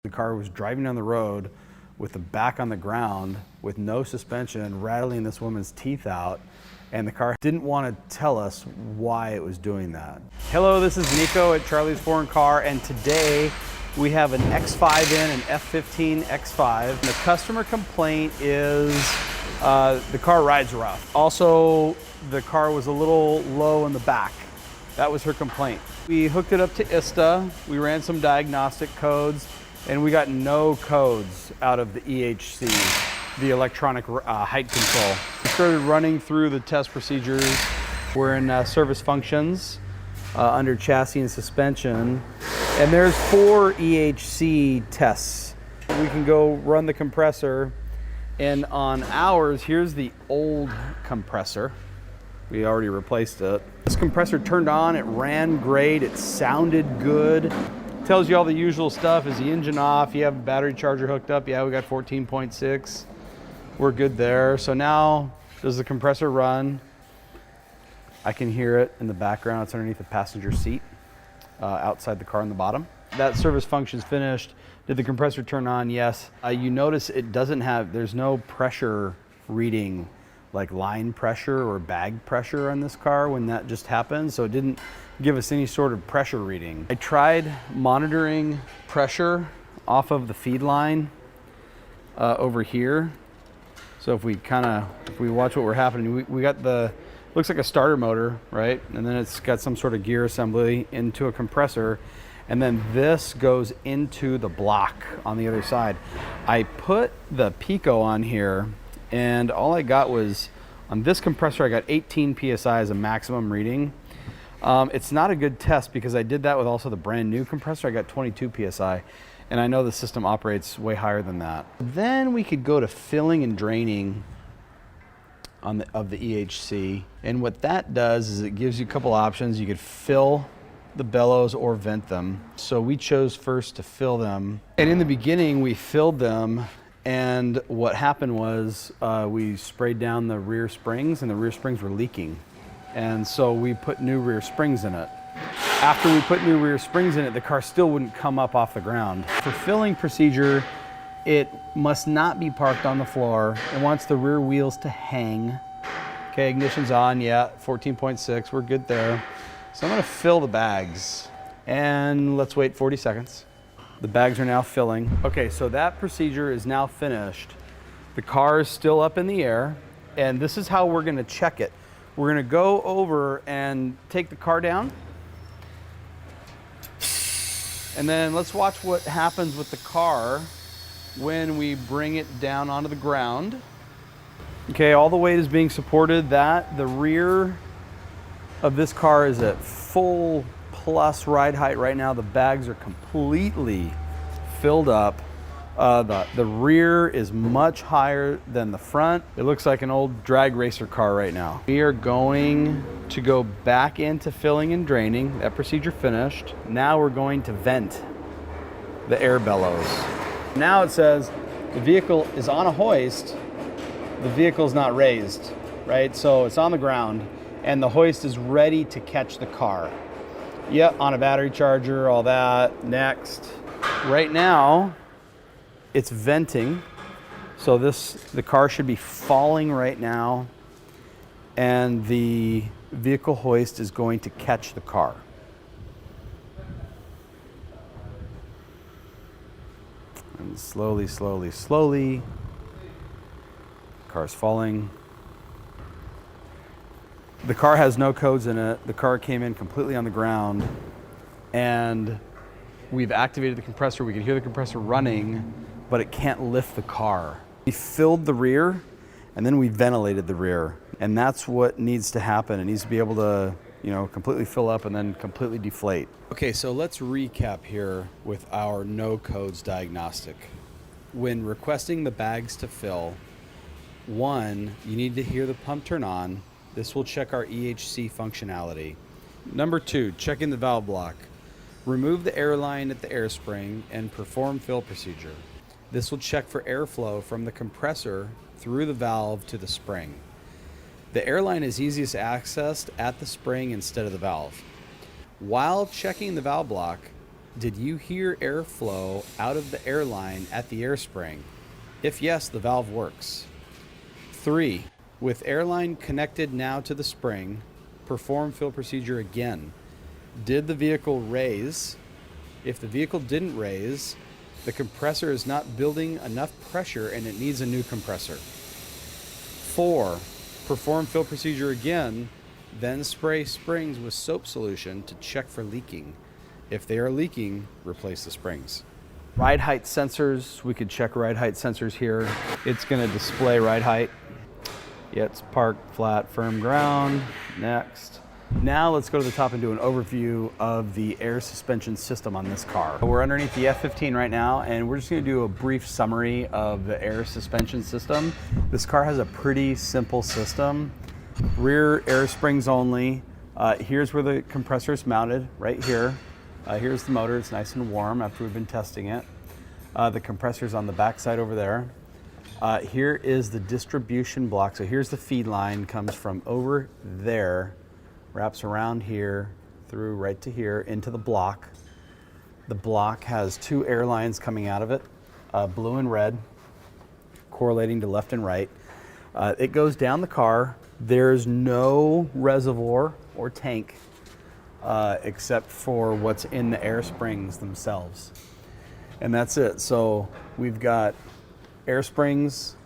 The car was driving down the road with the back on the ground with no suspension, rattling this woman's teeth out, and the car didn't want to tell us why it was doing that. Hello, this is Nico at Charlie's Foreign Car, and today we have an X5 in, an F15 X5. And the customer complaint is the car rides rough. Also, the car was a little low in the back. That was her complaint. We hooked it up to ISTA, we ran some diagnostic codes, and we got no codes out of the EHC, the electronic height control. We started running through the test procedures. We're in service functions under chassis and suspension, and there's 4 EHC tests. We can go run the compressor, and on ours, here's the old compressor. We already replaced it. This compressor turned on, it ran great, it sounded good. Tells you all the usual stuff. Is the engine off? You have a battery charger hooked up? Yeah, we got 14.6. We're good there. So now, does the compressor run? I can hear it in the background. It's underneath the passenger seat, outside the car on the bottom. That service function's finished. Did the compressor turn on? Yes. You notice it doesn't have, there's no pressure reading, like line pressure or bag pressure on this car when that just happened. So it didn't give us any sort of pressure reading. I tried monitoring pressure off of the feed line over here. So if we watch what we're happening, we got the, looks like a starter motor, right? And then it's got some sort of gear assembly into a compressor. And then this goes into the block on the other side. I put the Pico on here, and all I got was, on this compressor, I got 18 PSI as a maximum reading. It's not a good test because I did that with also the brand new compressor. I got 22 PSI, and I know the system operates way higher than that. Then we could go to filling and draining of the EHC. And what that does is it gives you a couple options. You could fill the bellows or vent them. So we chose first to fill them. And in the beginning, we filled them. And what happened was we sprayed down the rear springs, and the rear springs were leaking. And so we put new rear springs in it. After we put new rear springs in it, the car still wouldn't come up off the ground. For filling procedure, it must not be parked on the floor. It wants the rear wheels to hang. Okay, ignition's on, yeah, 14.6, we're good there. So I'm gonna fill the bags, and let's wait 40 seconds. The bags are now filling. Okay, so that procedure is now finished. The car is still up in the air, and this is how we're gonna check it. We're gonna go over and take the car down, and then let's watch what happens with the car when we bring it down onto the ground. Okay, all the weight is being supported. The rear of this car is at full plus ride height right now. The bags are completely filled up. The rear is much higher than the front. It looks like an old drag racer car right now. We are going to go back into filling and draining. That procedure finished. Now we're going to vent the air bellows. Now it says the vehicle is on a hoist. The vehicle is not raised, right? So it's on the ground, and the hoist is ready to catch the car. Yep, on a battery charger, all that. Next. Right now, it's venting. So the car should be falling right now, and the vehicle hoist is going to catch the car. And slowly, slowly, slowly, the car's falling. The car has no codes in it. The car came in completely on the ground, and we've activated the compressor. We can hear the compressor running, but it can't lift the car. We filled the rear, and then we ventilated the rear, and that's what needs to happen. It needs to be able to, completely fill up and then completely deflate. Okay, so let's recap here with our no codes diagnostic. When requesting the bags to fill, 1, you need to hear the pump turn on. This will check our EHC functionality. Number 2, check in the valve block. Remove the air line at the air spring and perform fill procedure. This will check for airflow from the compressor through the valve to the spring. The air line is easiest accessed at the spring instead of the valve. While checking the valve block, Did you hear airflow out of the airline at the air spring? If yes, the valve works. 3. With airline connected now to the spring, perform fill procedure again. Did the vehicle raise? If the vehicle didn't raise, the compressor is not building enough pressure and it needs a new compressor. 4. Perform fill procedure again, then spray springs with soap solution to check for leaking. If they are leaking, replace the springs. Ride height sensors, we could check ride height sensors here. It's gonna display ride height. Yeah, it's parked flat, firm ground. Next. Now let's go to the top and do an overview of the air suspension system on this car. We're underneath the F15 right now, and we're just gonna do a brief summary of the air suspension system. This car has a pretty simple system. Rear air springs only. Here's where the compressor is mounted, right here. Here's the motor, it's nice and warm after we've been testing it. The compressor's on the back side over there. Here is the distribution block. So here's the feed line, comes from over there, wraps around here, through right to here, into the block. The block has 2 air lines coming out of it, blue and red, correlating to left and right. It goes down the car. There's no reservoir or tank except for what's in the air springs themselves. And that's it. So we've got air springs,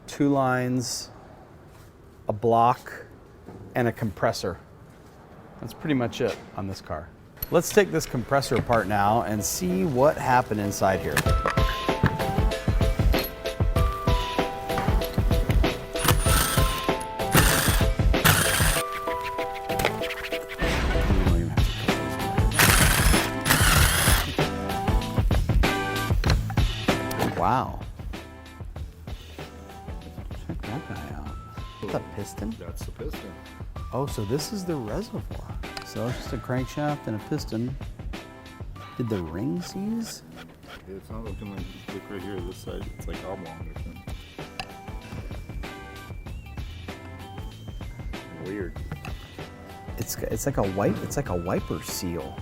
2 lines, a block, and a compressor. That's pretty much it on this car. Let's take this compressor apart now and see what happened inside here. Wow. Check that guy out. Is that a piston? That's the piston. Oh, so this is the reservoir. So it's just a crankshaft and a piston. Did the ring seize? It's not looking like, look right here, this side, it's like oblong or something. Weird. It's like a wiper seal.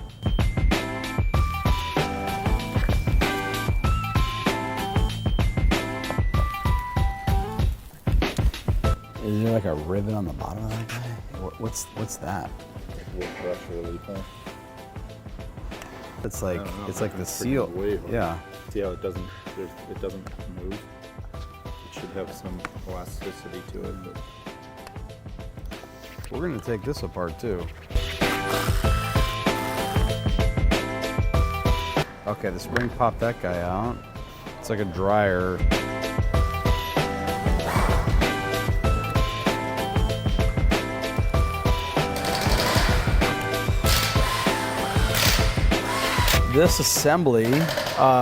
Is there like a rivet on the bottom of that guy? What's that? Pressure relief, huh? It's like the seal. Wave, yeah. See how it doesn't move? It should have some elasticity to it, but We're gonna take this apart too. Okay, the spring popped that guy out. It's like a dryer. This assembly,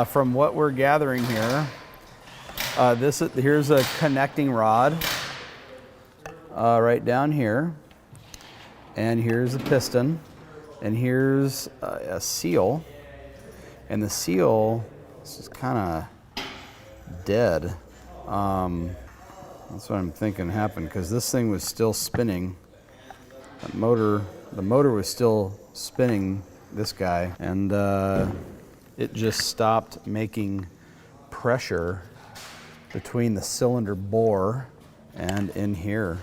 from what we're gathering here, here's a connecting rod right down here, and here's the piston, and here's a seal, and the seal is kind of dead. That's what I'm thinking happened, because this thing was still spinning. The motor was still spinning this guy, and it just stopped making pressure between the cylinder bore and in here.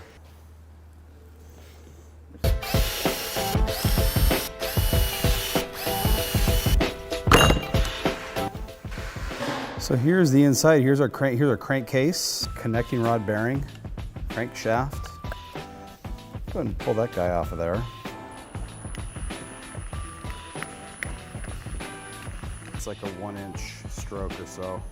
So here's the inside. Here's our crankcase, connecting rod bearing, crankshaft. Go ahead and pull that guy off of there. It's like a 1-inch stroke or so.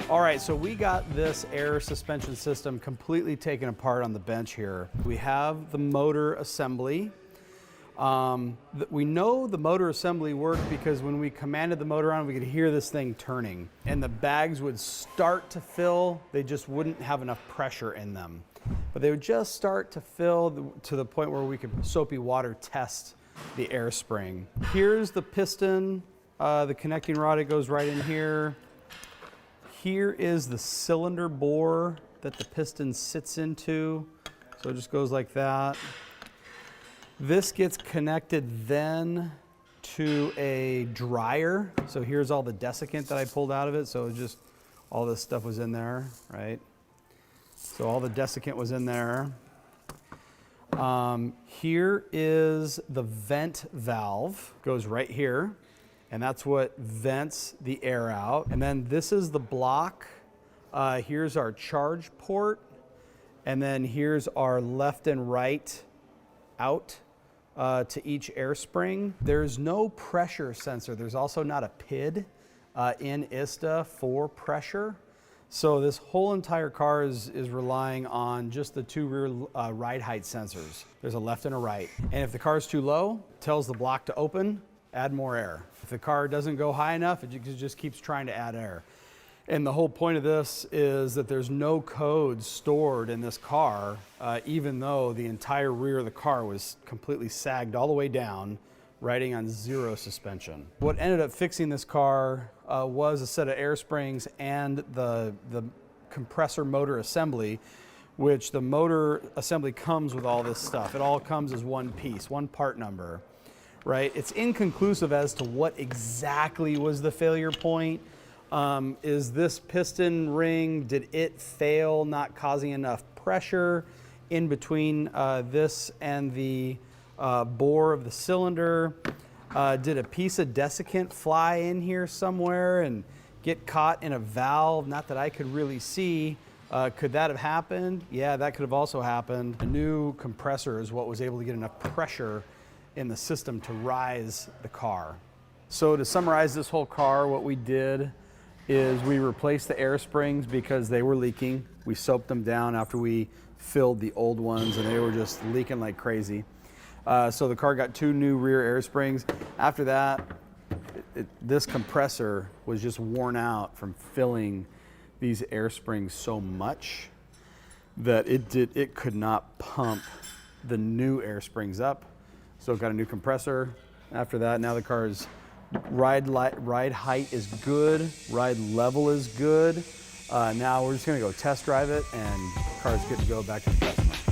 All right, so we got this air suspension system completely taken apart on the bench here. We have the motor assembly. We know the motor assembly worked because when we commanded the motor on, we could hear this thing turning, and the bags would start to fill. They just wouldn't have enough pressure in them, but they would just start to fill to the point where we could soapy water test the air spring. Here's the piston, the connecting rod, it goes right in here. Here is the cylinder bore that the piston sits into. So it just goes like that. This gets connected then to a dryer. So here's all the desiccant that I pulled out of it. So just all this stuff was in there, right? So all the desiccant was in there. Here is the vent valve, goes right here, and that's what vents the air out. And then this is the block. Here's our charge port, and then here's our left and right out to each air spring. There's no pressure sensor. There's also not a PID in ISTA for pressure. So this whole entire car is relying on just the two rear ride height sensors. There's a left and a right. And if the car is too low, it tells the block to open, add more air. If the car doesn't go high enough, it just keeps trying to add air. And the whole point of this is that there's no code stored in this car, even though the entire rear of the car was completely sagged all the way down, riding on zero suspension. What ended up fixing this car was a set of air springs and the compressor motor assembly, which the motor assembly comes with all this stuff. It all comes as one piece, one part number, right? It's inconclusive as to what exactly was the failure point. Is this piston ring, did it fail, not causing enough pressure in between this and the bore of the cylinder? Did a piece of desiccant fly in here somewhere and get caught in a valve? Not that I could really see. Could that have happened? Yeah, that could have also happened. A new compressor is what was able to get enough pressure in the system to rise the car. So to summarize this whole car, what we did is we replaced the air springs because they were leaking. We soaped them down after we filled the old ones and they were just leaking like crazy. So the car got 2 new rear air springs. After that, this compressor was just worn out from filling these air springs so much that it could not pump the new air springs up. So it got a new compressor. After that, now the car's ride height is good, ride level is good. Now we're just gonna go test drive it and the car's good to go back to the customer.